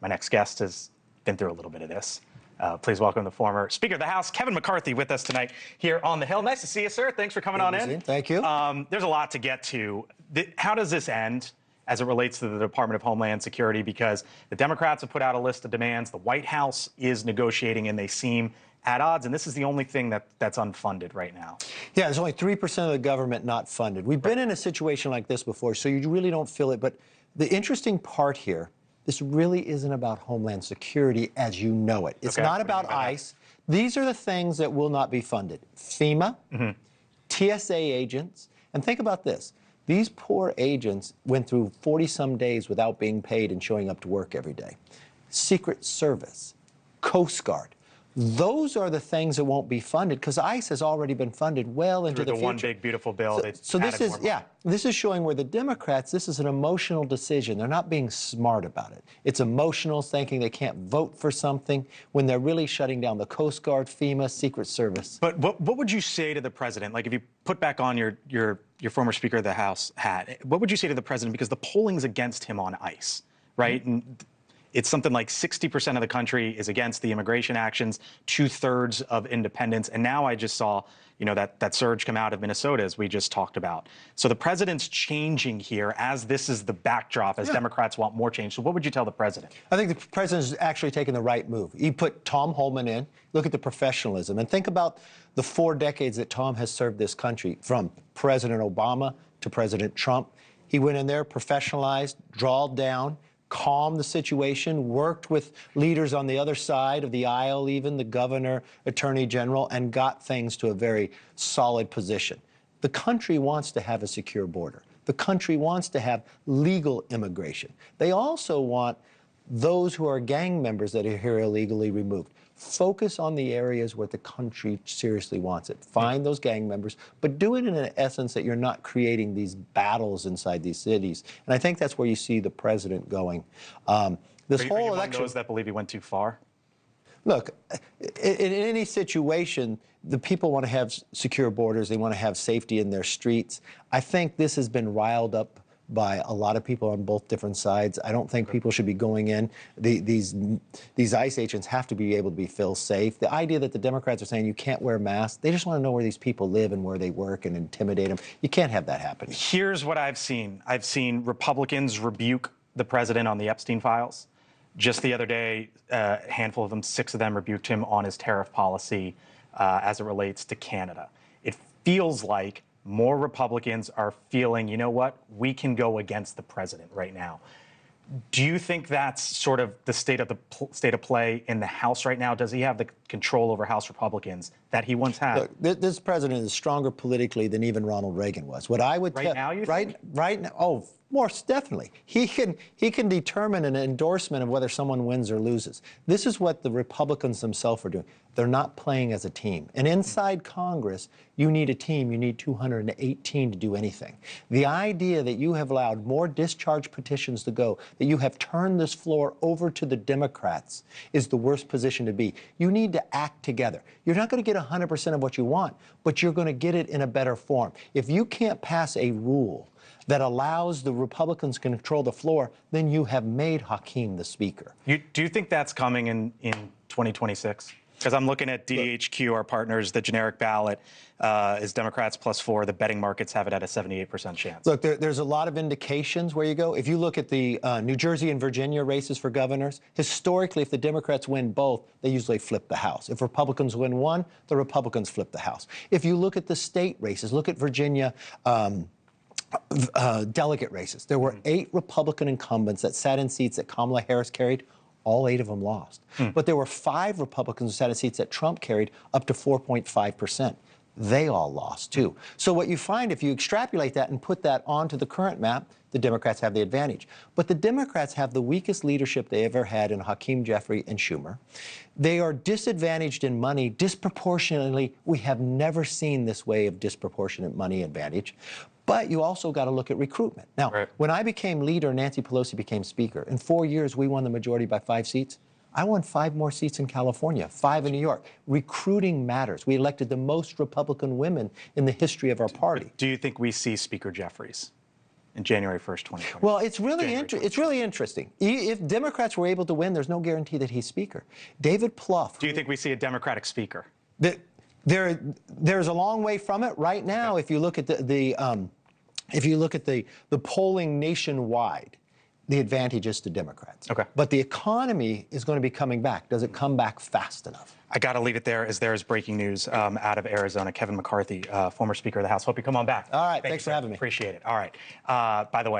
My next guest has been through a little bit of this. Please welcome the former Speaker of the House, Kevin McCarthy, with us tonight here on the Hill. Nice to see you, sir. Thanks for coming on in. Thank you. There's a lot to get to. How does this end as it relates to the Department of Homeland Security? Because the Democrats have put out a list of demands. The White House is negotiating, and they seem at odds. And this is the only thing that's unfunded right now. Yeah, there's only 3% of the government not funded. We've been in a situation like this before, so you really don't feel it. But the interesting part here, this really isn't about Homeland Security as you know it. It's not about ICE. These are the things that will not be funded. FEMA, TSA agents, and think about this. These poor agents went through 40-some days without being paid and showing up to work every day. Secret Service, Coast Guard. Those are the things that won't be funded because ICE has already been funded well into the future. One big beautiful bill. So this is, this is showing where the Democrats, this is an emotional decision. They're not being smart about it. It's emotional, thinking they can't vote for something when they're really shutting down the Coast Guard, FEMA, Secret Service. But what would you say to the president? Like if you put back on your former Speaker of the House hat, what would you say to the president? Because the polling's against him on ICE, right? And it's something like 60% of the country is against the immigration actions, 2/3 of independents. And now I just saw, that surge come out of Minnesota, as we just talked about. So the president's changing here as this is the backdrop, as Democrats want more change. So what would you tell the president? I think the president's actually taking the right move. He put Tom Homan in. Look at the professionalism. And think about the 4 decades that Tom has served this country, from President Obama to President Trump. He went in there, professionalized, drawled down, calmed the situation, worked with leaders on the other side of the aisle, even the governor, attorney general, and got things to a very solid position. The country wants to have a secure border. The country wants to have legal immigration. They also want those who are gang members that are here illegally removed. Focus on the areas where the country seriously wants it. Find those gang members, but do it in an essence that you're not creating these battles inside these cities. And I think that's where you see the president going. This whole election. Those that believe he went too far? Look, in any situation, the people want to have secure borders. They want to have safety in their streets. I think this has been riled up by a lot of people on both different sides. I don't think people should be going in. These ICE agents have to be able to feel safe. The idea that the Democrats are saying you can't wear masks, they just want to know where these people live and where they work and intimidate them. You can't have that happen. Here's what I've seen. I've seen Republicans rebuke the president on the Epstein files. Just the other day, a handful of them, 6 of them, rebuked him on his tariff policy as it relates to Canada. It feels like more Republicans are feeling, you know what, we can go against the president right now. Do you think that's sort of the state of play in the House right now? Does he have the control over House Republicans that he once had? Look, this president is stronger politically than even Ronald Reagan was. What I would right now, you think? Right now, oh, more definitely. He can determine an endorsement of whether someone wins or loses. This is what the Republicans themselves are doing. They're not playing as a team. And inside Congress, you need a team. You need 218 to do anything. The idea that you have allowed more discharge petitions to go, that you have turned this floor over to the Democrats, is the worst position to be. You need to act together. You're not going to get 100% of what you want, but you're going to get it in a better form. If you can't pass a rule that allows the Republicans to control the floor, then you have made Hakeem the speaker. Do you think that's coming in 2026? Because I'm looking at DHQ, our partners, the generic ballot is Democrats +4. The betting markets have it at a 78% chance. Look, there's a lot of indications where you go. If you look at the New Jersey and Virginia races for governors, historically, if the Democrats win both, they usually flip the House. If Republicans win one, the Republicans flip the House. If you look at the state races, look at Virginia delegate races. There were 8 Republican incumbents that sat in seats that Kamala Harris carried. All 8 of them lost. But there were 5 Republicans who sat in seats that Trump carried up to 4.5%. They all lost, too. So what you find, if you extrapolate that and put that onto the current map, the Democrats have the advantage. But the Democrats have the weakest leadership they ever had in Hakeem Jeffrey and Schumer. They are disadvantaged in money disproportionately. We have never seen this way of disproportionate money advantage. But you also got to look at recruitment. Now, when I became leader, Nancy Pelosi became speaker. In 4 years, we won the majority by 5 seats. I won 5 more seats in California, 5 in New York. Recruiting matters. We elected the most Republican women in the history of our party. Do you think we see Speaker Jeffries? in January 1st, 2020. Well, it's really interesting. If Democrats were able to win, there's no guarantee that he's Speaker. David Plouffe. Do you think we see a Democratic Speaker? There's a long way from it right now. Okay. If you look at the polling nationwide, the advantage is to Democrats. Okay. But the economy is going to be coming back. Does it come back fast enough? I got to leave it there, as there is breaking news out of Arizona. Kevin McCarthy, former Speaker of the House. Hope you come on back. All right. Thanks for having me. Appreciate it. All right. By the way,